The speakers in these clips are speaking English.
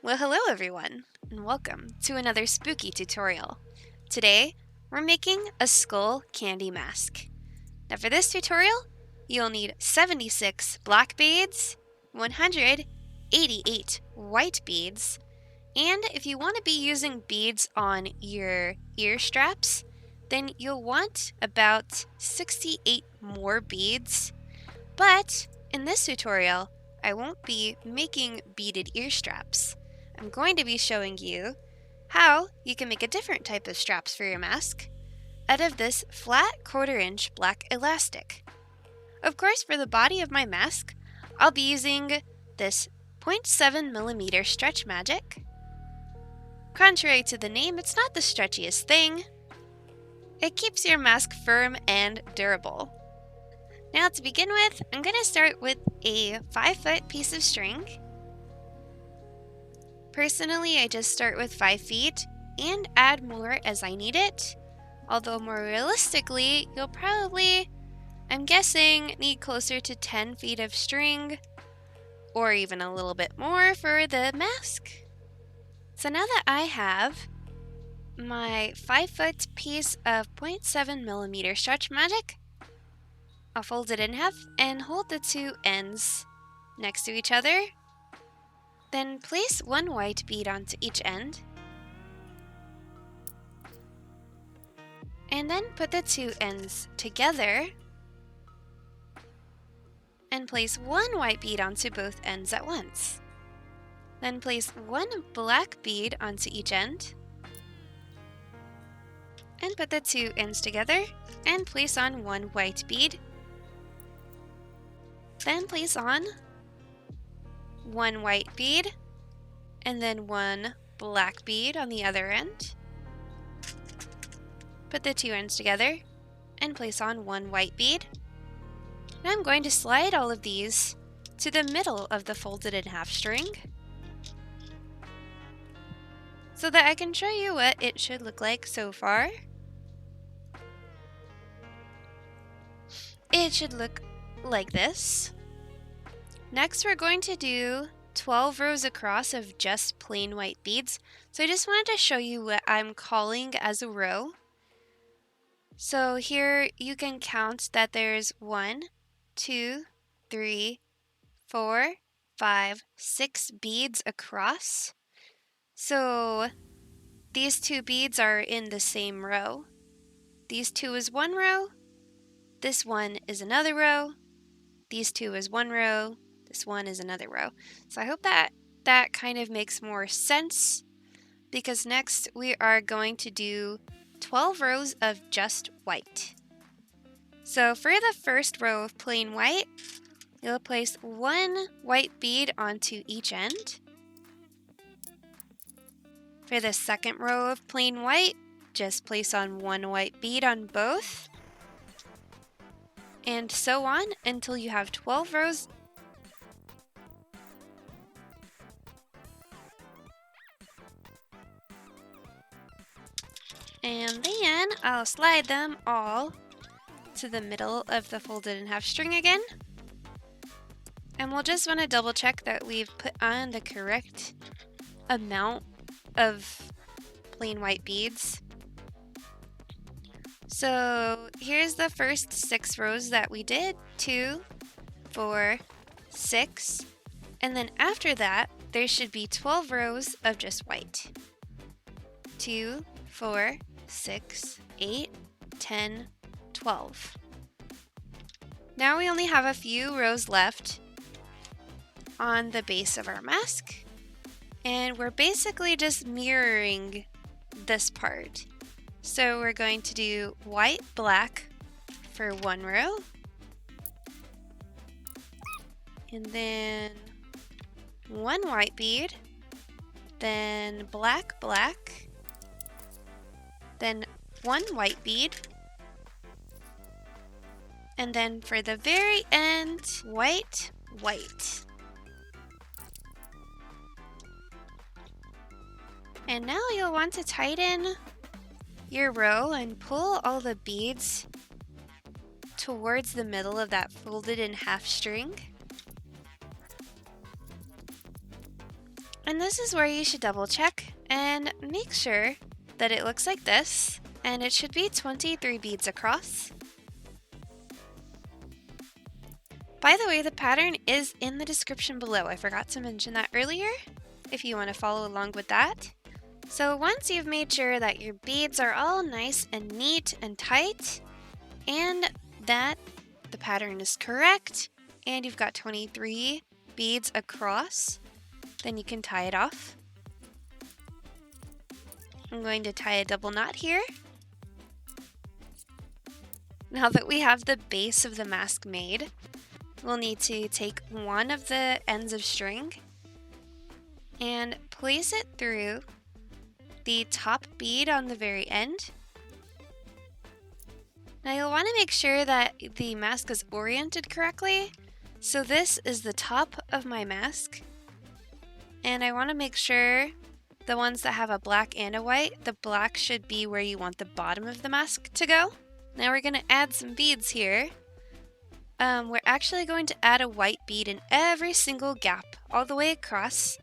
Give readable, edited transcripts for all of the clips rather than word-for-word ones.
Well, hello everyone, and welcome to another spooky tutorial. Today, we're making a skull candy mask. Now for this tutorial, you'll need 76 black beads, 188 white beads, and if you want to be using beads on your ear straps, then you'll want about 68 more beads. But in this tutorial, I won't be making beaded ear straps. I'm going to be showing you how you can make a different type of straps for your mask out of this flat 1/4 inch black elastic. Of course, for the body of my mask, I'll be using this 0.7mm stretch magic. Contrary to the name, it's not the stretchiest thing. It keeps your mask firm and durable. Now to begin with, I'm going to start with a 5-foot piece of string. Personally, I just start with 5 feet and add more as I need it. Although more realistically, you'll probably, I'm guessing, need closer to 10 feet of string or even a little bit more for the mask. So now that I have my 5-foot piece of 0.7mm stretch magic, I'll fold it in half and hold the two ends next to each other. Then place one white bead onto each end. And then put the two ends together and place one white bead onto both ends at once. Then place one black bead onto each end and put the two ends together and place on one white bead. Then place on one white bead and then one black bead on the other end. Put the two ends together and place on one white bead. Now I'm going to slide all of these to the middle of the folded in half string so that I can show you what it should look like so far. It should look like this. Next, we're going to do 12 rows across of just plain white beads. So I just wanted to show you what I'm calling as a row. So here you can count that there's 1, 2, 3, 4, 5, 6 beads across. So these 2 beads are in the same row. These 2 is one row. This one is another row. These 2 is one row. This one is another row. So I hope that kind of makes more sense, because next we are going to do 12 rows of just white. So for the first row of plain white, you'll place one white bead onto each end. For the second row of plain white, just place on one white bead on both. And so on until you have 12 rows. And then I'll slide them all to the middle of the folded in half string again. And we'll just want to double check that we've put on the correct amount of plain white beads. So here's the first 6 rows that we did, 2, 4, 6, and then after that, there should be 12 rows of just white. 2, 4, 6, 8, 10, 12. Now we only have a few rows left on the base of our mask, and we're basically just mirroring this part. So we're going to do white, black for one row, and then one white bead, then black, black, then one white bead, and then for the very end, white, white. And now you'll want to tighten your row and pull all the beads towards the middle of that folded in half string. And this is where you should double check and make sure that it looks like this, and it should be 23 beads across. By the way, the pattern is in the description below. I forgot to mention that earlier, if you want to follow along with that. So once you've made sure that your beads are all nice and neat and tight, and that the pattern is correct, and you've got 23 beads across, then you can tie it off. I'm going to tie a double knot here. Now that we have the base of the mask made, we'll need to take one of the ends of string and place it through the top bead on the very end. Now you'll want to make sure that the mask is oriented correctly. So this is the top of my mask, and I want to make sure the ones that have a black and a white, the black should be where you want the bottom of the mask to go. Now we're going to add some beads here. We're actually going to add a white bead in every single gap all the way across.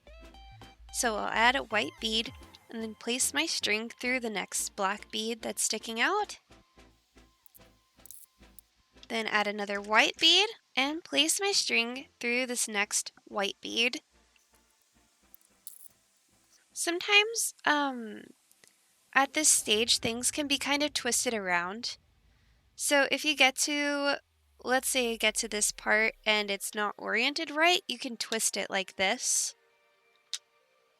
So I'll add a white bead and then place my string through the next black bead that's sticking out. Then add another white bead and place my string through this next white bead. Sometimes at this stage things can be kind of twisted around. So if you get to, let's say you get to this part and it's not oriented right, you can twist it like this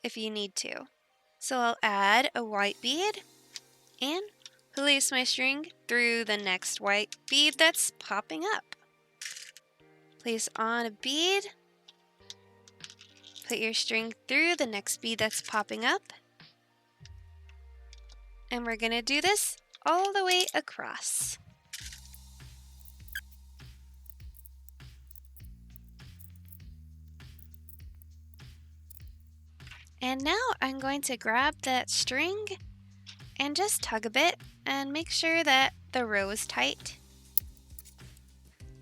if you need to. So I'll add a white bead and place my string through the next white bead that's popping up. Place on a bead, put your string through the next bead that's popping up, and we're going to do this all the way across. And now I'm going to grab that string and just tug a bit and make sure that the row is tight.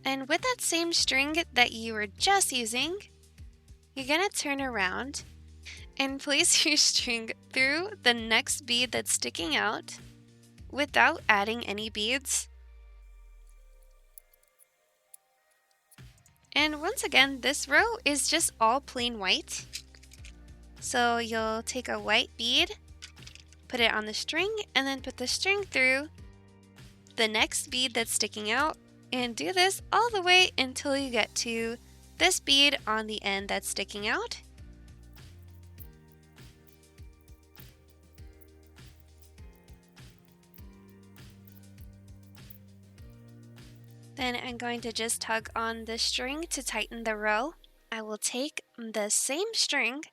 And with that same string that you were just using, you're going to turn around and place your string through the next bead that's sticking out without adding any beads. And once again, this row is just all plain white. So you'll take a white bead, put it on the string, and then put the string through the next bead that's sticking out, and do this all the way until you get to this bead on the end that's sticking out. Then I'm going to just tug on the string to tighten the row. I will take the same string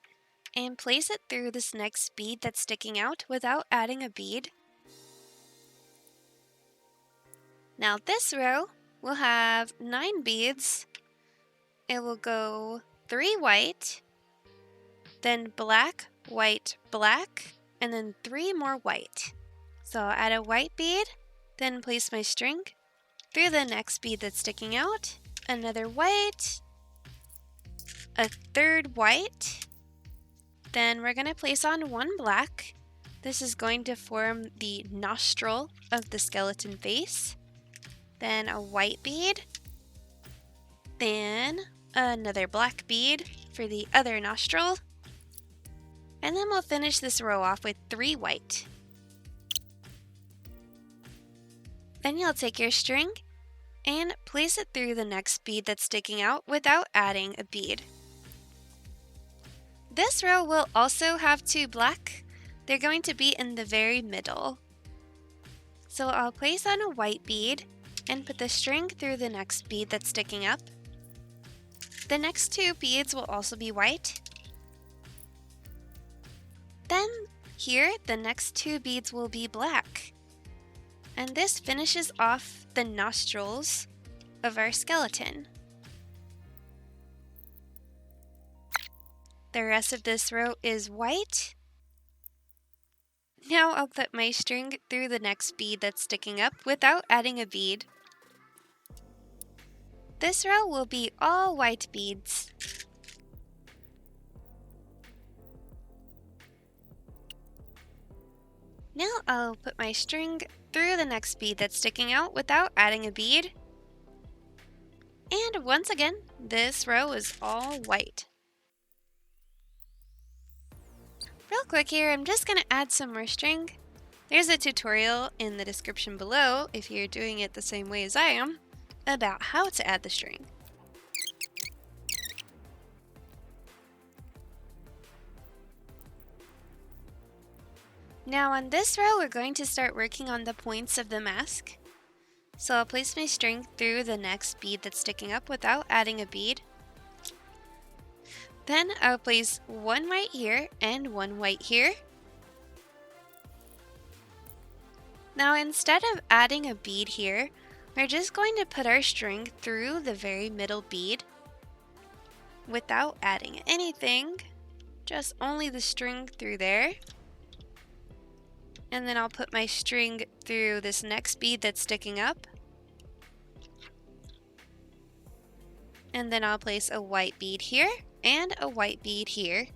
and place it through this next bead that's sticking out without adding a bead. Now this row will have 9 beads. It will go 3 white, then black, white, black, and then 3 more white. So I'll add a white bead, then place my string through the next bead that's sticking out, another white, a 3rd white, then we're going to place on 1 black. This is going to form the nostril of the skeleton face. Then a white bead, then another black bead for the other nostril, and then we'll finish this row off with 3 white. Then you'll take your string and place it through the next bead that's sticking out without adding a bead. This row will also have 2 black. They're going to be in the very middle. So I'll place on a white bead and put the string through the next bead that's sticking up. The next 2 beads will also be white. Then here, the next 2 beads will be black. And this finishes off the nostrils of our skeleton. The rest of this row is white. Now I'll put my string through the next bead that's sticking up without adding a bead. This row will be all white beads. Now I'll put my string through the next bead that's sticking out without adding a bead. And once again, this row is all white. Real quick here, I'm just going to add some more string. There's a tutorial in the description below, if you're doing it the same way as I am, about how to add the string. Now on this row, we're going to start working on the points of the mask. So I'll place my string through the next bead that's sticking up without adding a bead. Then I'll place one white here and one white here. Now instead of adding a bead here, we're just going to put our string through the very middle bead without adding anything, just only the string through there. And then I'll put my string through this next bead that's sticking up. And then I'll place a white bead here and a white bead here.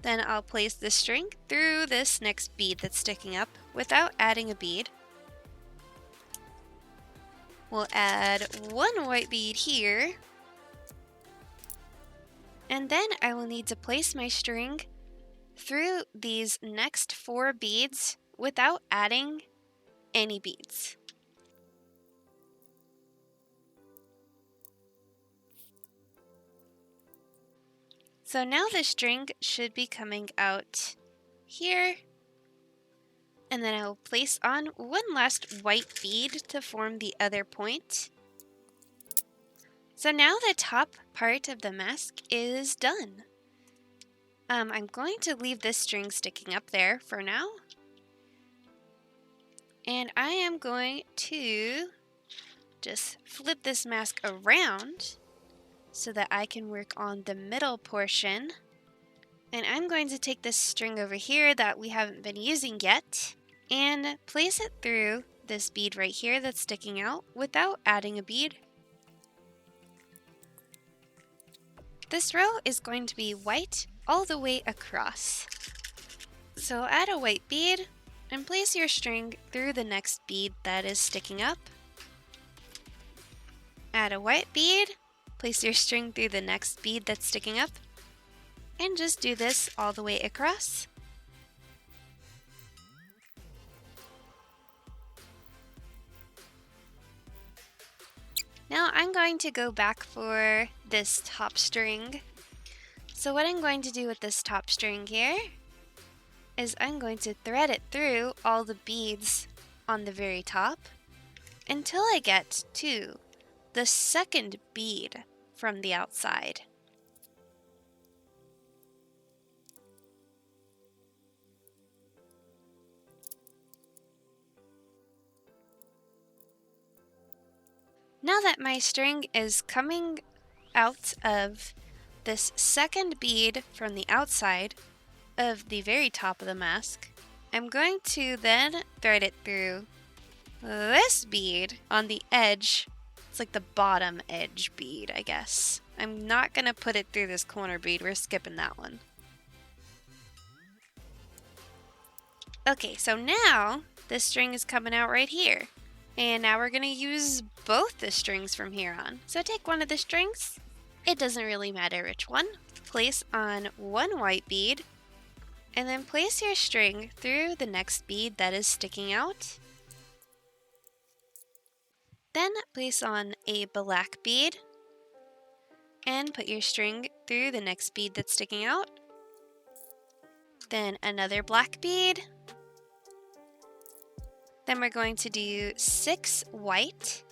Then I'll place the string through this next bead that's sticking up without adding a bead. We'll add one white bead here. And then I will need to place my string through these next 4 beads without adding any beads. So now the string should be coming out here, and then I will place on one last white bead to form the other point. So now the top part of the mask is done. I'm going to leave this string sticking up there for now. And I am going to just flip this mask around so that I can work on the middle portion. And I'm going to take this string over here that we haven't been using yet and place it through this bead right here that's sticking out without adding a bead. This row is going to be white all the way across. So add a white bead and place your string through the next bead that is sticking up. Add a white bead, place your string through the next bead that's sticking up, and just do this all the way across. Now I'm going to go back for this top string. So what I'm going to do with this top string here is I'm going to thread it through all the beads on the very top until I get to the second bead from the outside. Now that my string is coming out of this second bead from the outside of the very top of the mask, I'm going to then thread it through this bead on the edge. It's like the bottom edge bead, I guess. I'm not going to put it through this corner bead. We're skipping that one. Okay, so now this string is coming out right here. And now we're going to use both the strings from here on. So take one of the strings. It doesn't really matter which one. Place on one white bead. And then place your string through the next bead that is sticking out. Then place on a black bead. And put your string through the next bead that's sticking out. Then another black bead. Then we're going to do 6 white.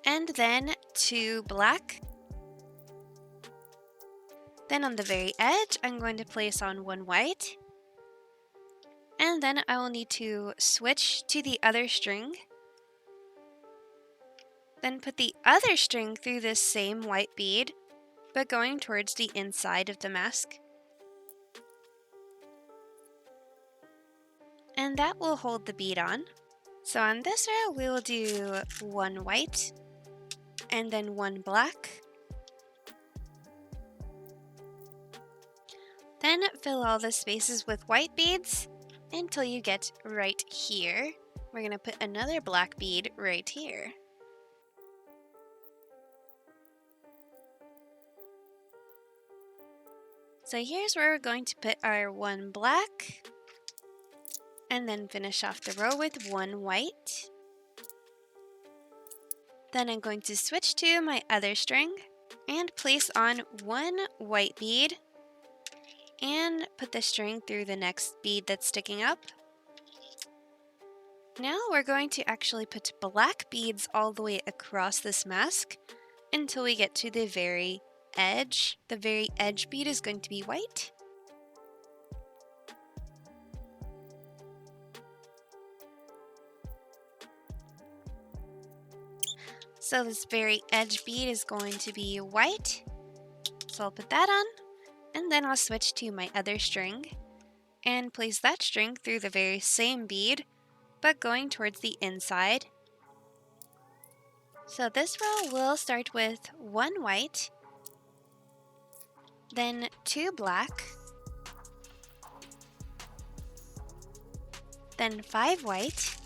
And then 2 black. Then on the very edge, I'm going to place on 1 white. And then I will need to switch to the other string. Then put the other string through this same white bead, but going towards the inside of the mask. And that will hold the bead on. So on this row, we will do 1 white, and then 1 black, Then fill all the spaces with white beads until you get right here. We're going to put another black bead right here. So here's where we're going to put our one black, and then finish off the row with one white. Then I'm going to switch to my other string and place on one white bead and put the string through the next bead that's sticking up. Now we're going to actually put black beads all the way across this mask until we get to the very edge. The very edge bead is going to be white. So this very edge bead is going to be white. So I'll put that on, and then I'll switch to my other string and place that string through the very same bead, but going towards the inside. So this row will start with one white, then two black, then 5 white,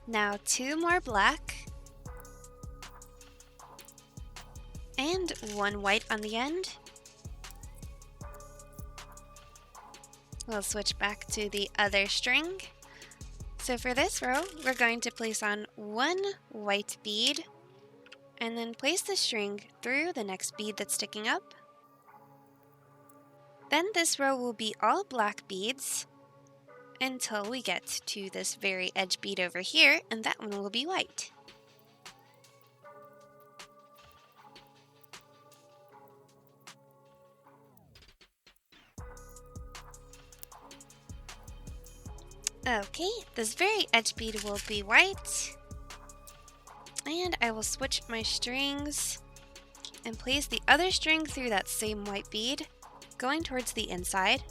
now 2 more black, and 1 white on the end. We'll switch back to the other string. So for this row, we're going to place on one white bead and then place the string through the next bead that's sticking up. Then this row will be all black beads until we get to this very edge bead over here, and that one will be white. Okay, this very edge bead will be white. And I will switch my strings and place the other string through that same white bead, going towards the inside.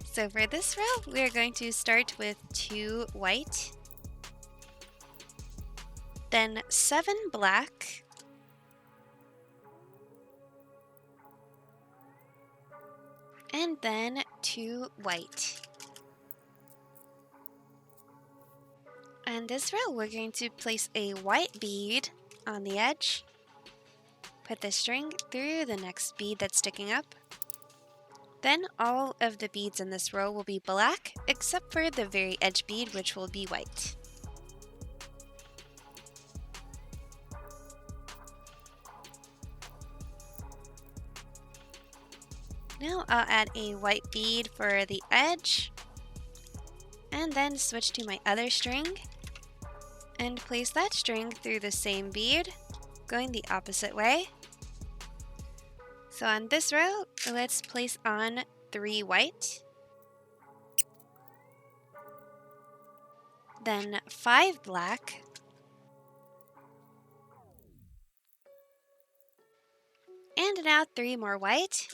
So for this row, we are going to start with 2 white, then 7 black, and then 2 white. And this row, we're going to place a white bead on the edge, put the string through the next bead that's sticking up. Then all of the beads in this row will be black, except for the very edge bead, which will be white. Now I'll add a white bead for the edge, and then switch to my other string and place that string through the same bead, going the opposite way. So on this row, let's place on 3 white, then 5 black, and now 3 more white.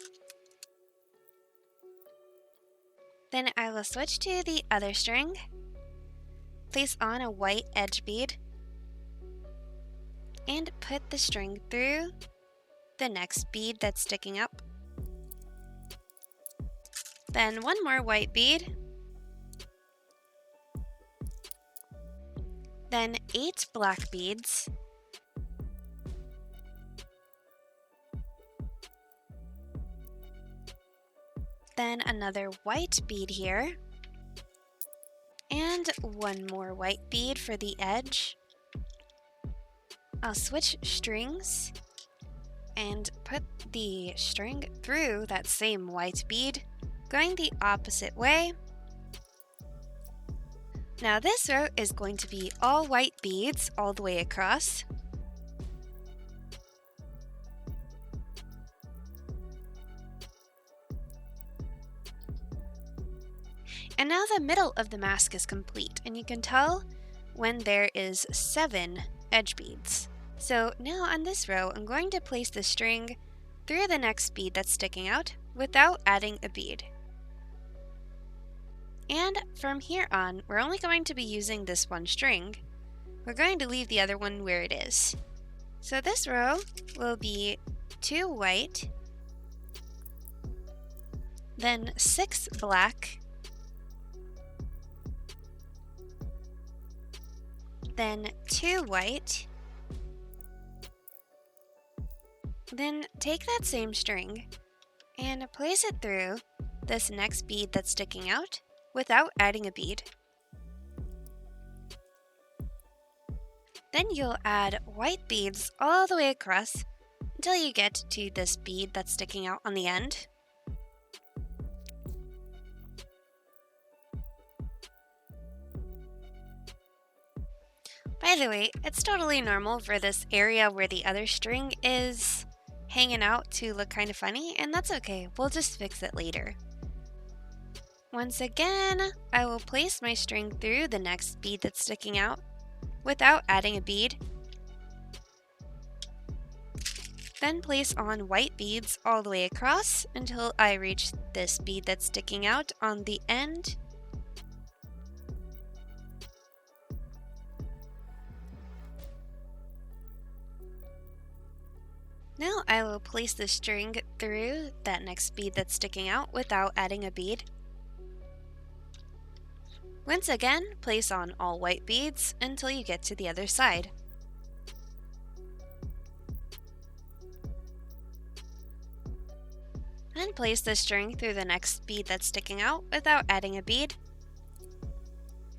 Then I will switch to the other string, place on a white edge bead, and put the string through the next bead that's sticking up. Then 1 more white bead, then 8 black beads, then another white bead here, and 1 more white bead for the edge. I'll switch strings and put the string through that same white bead, going the opposite way. Now this row is going to be all white beads all the way across. And now the middle of the mask is complete, and you can tell when there is 7 edge beads. So now on this row, I'm going to place the string through the next bead that's sticking out without adding a bead. And from here on, we're only going to be using this one string. We're going to leave the other one where it is. So this row will be 2 white, then 6 black, then 2 white, then take that same string and place it through this next bead that's sticking out without adding a bead. Then you'll add white beads all the way across until you get to this bead that's sticking out on the end. By the way, it's totally normal for this area where the other string is hanging out to look kind of funny, and that's okay. We'll just fix it later. Once again, I will place my string through the next bead that's sticking out without adding a bead. Then place on white beads all the way across until I reach this bead that's sticking out on the end. Now I will place the string through that next bead that's sticking out without adding a bead. Once again, place on all white beads until you get to the other side. Then place the string through the next bead that's sticking out without adding a bead.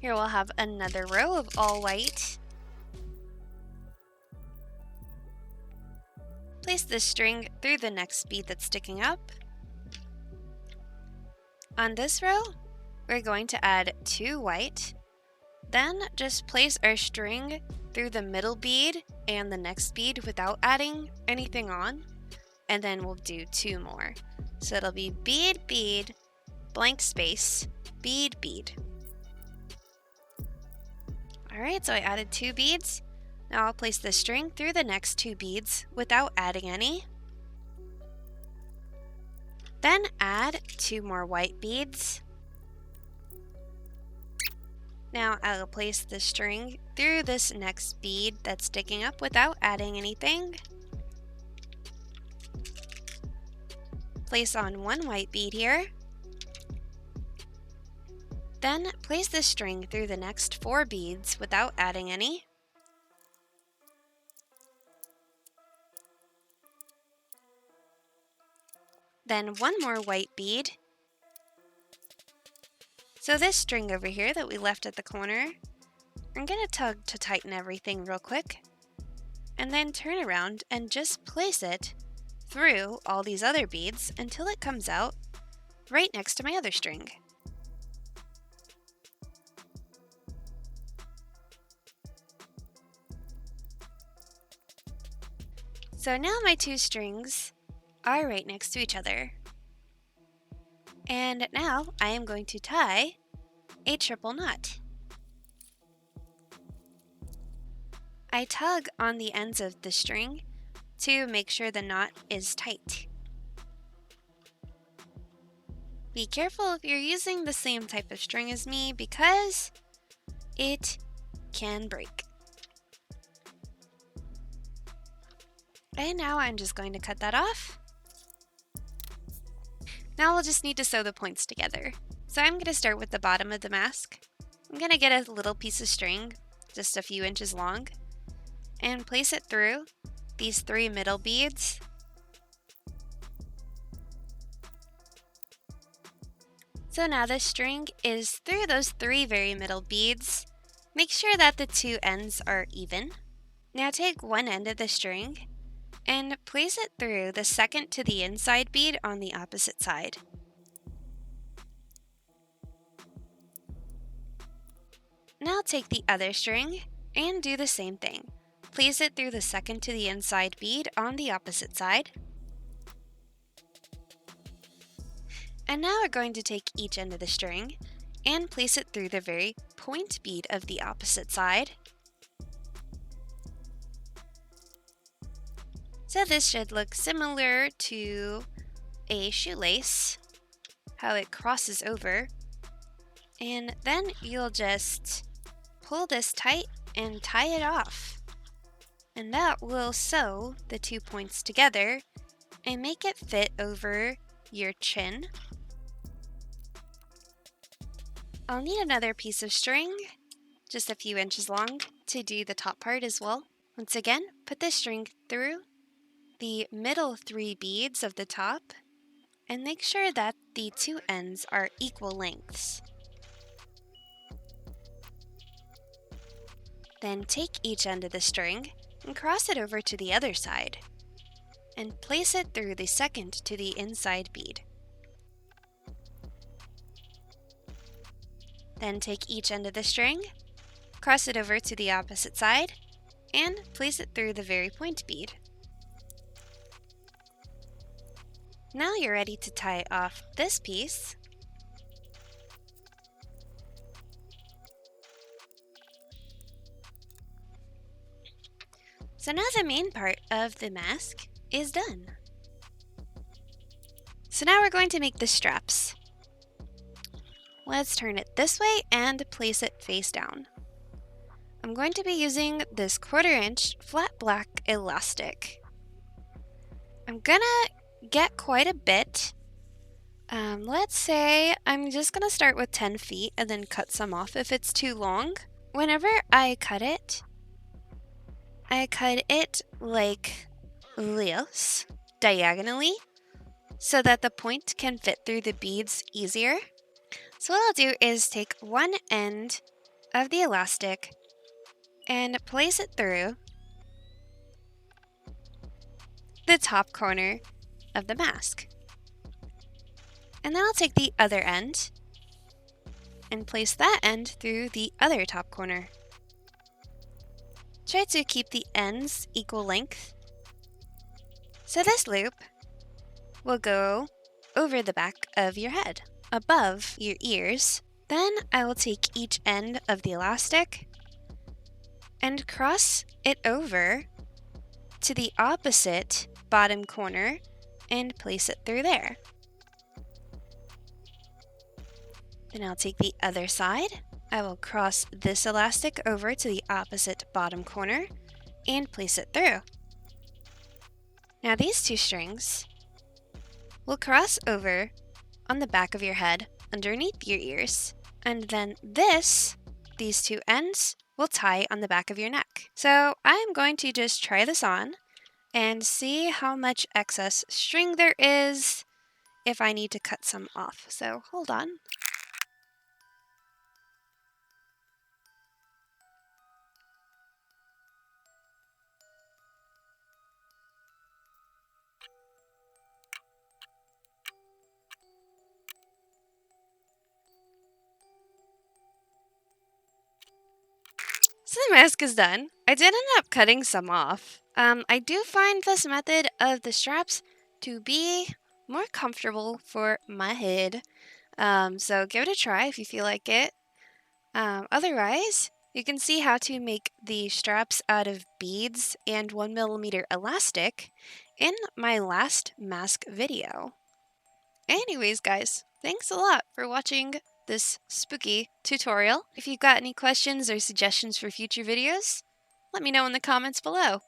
Here we'll have another row of all white. Place the string through the next bead that's sticking up. On this row, we're going to add 2 white. Then just place our string through the middle bead and the next bead without adding anything on. And then we'll do 2 more. So it'll be bead, bead, blank space, bead, bead. Alright, so I added 2 beads. Now I'll place the string through the next 2 beads without adding any. Then add 2 more white beads. Now I'll place the string through this next bead that's sticking up without adding anything. Place on 1 white bead here. Then place the string through the next 4 beads without adding any. Then 1 more white bead. So this string over here that we left at the corner, I'm going to tug to tighten everything real quick, and then turn around and just place it through all these other beads until it comes out right next to my other string. So now my 2 strings are right next to each other. And now I am going to tie a triple knot. I tug on the ends of the string to make sure the knot is tight. Be careful if you're using the same type of string as me because it can break. And now I'm just going to cut that off. Now we'll just need to sew the points together. So I'm going to start with the bottom of the mask. I'm going to get a little piece of string, just a few inches long, and place it through these 3 middle beads. So now the string is through those 3 very middle beads. Make sure that the 2 ends are even. Now take one end of the string and place it through the second to the inside bead on the opposite side. Now take the other string and do the same thing. Place it through the second to the inside bead on the opposite side. And now we're going to take each end of the string and place it through the very point bead of the opposite side. So this should look similar to a shoelace, how it crosses over. And then you'll just pull this tight and tie it off. And that will sew the 2 points together and make it fit over your chin. I'll need another piece of string, just a few inches long, to do the top part as well. Once again, put the string through the middle 3 beads of the top and make sure that the 2 ends are equal lengths. Then take each end of the string and cross it over to the other side and place it through the second to the inside bead. Then take each end of the string, cross it over to the opposite side, and place it through the very point bead. Now you're ready to tie off this piece. So now the main part of the mask is done. So now we're going to make the straps. Let's turn it this way and place it face down. I'm going to be using this 1/4 inch flat black elastic. I'm gonna get quite a bit. Let's say I'm just gonna start with 10 feet and then cut some off if it's too long. Whenever I cut it like this, diagonally, so that the point can fit through the beads easier. So what I'll do is take one end of the elastic and place it through the top corner of the mask. And then I'll take the other end and place that end through the other top corner. Try to keep the ends equal length. So this loop will go over the back of your head, above your ears. Then I will take each end of the elastic and cross it over to the opposite bottom corner and place it through there. Then I'll take the other side. I will cross this elastic over to the opposite bottom corner and place it through. Now these 2 strings will cross over on the back of your head underneath your ears, and then these 2 ends will tie on the back of your neck. So I'm going to just try this on and see how much excess string there is if I need to cut some off. So hold on. So the mask is done. I did end up cutting some off. I do find this method of the straps to be more comfortable for my head. So give it a try if you feel like it. Otherwise, you can see how to make the straps out of beads and 1mm elastic in my last mask video. Anyways, guys, thanks a lot for watching this spooky tutorial. If you've got any questions or suggestions for future videos, let me know in the comments below.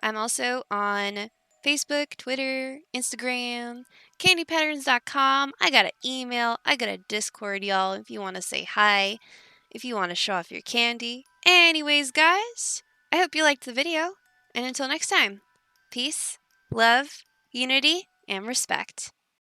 I'm also on Facebook, Twitter, Instagram, kandypatterns.com. I got an email, I got a Discord, y'all, if you want to say hi, if you want to show off your candy. Anyways, guys, I hope you liked the video, and until next time, peace, love, unity, and respect.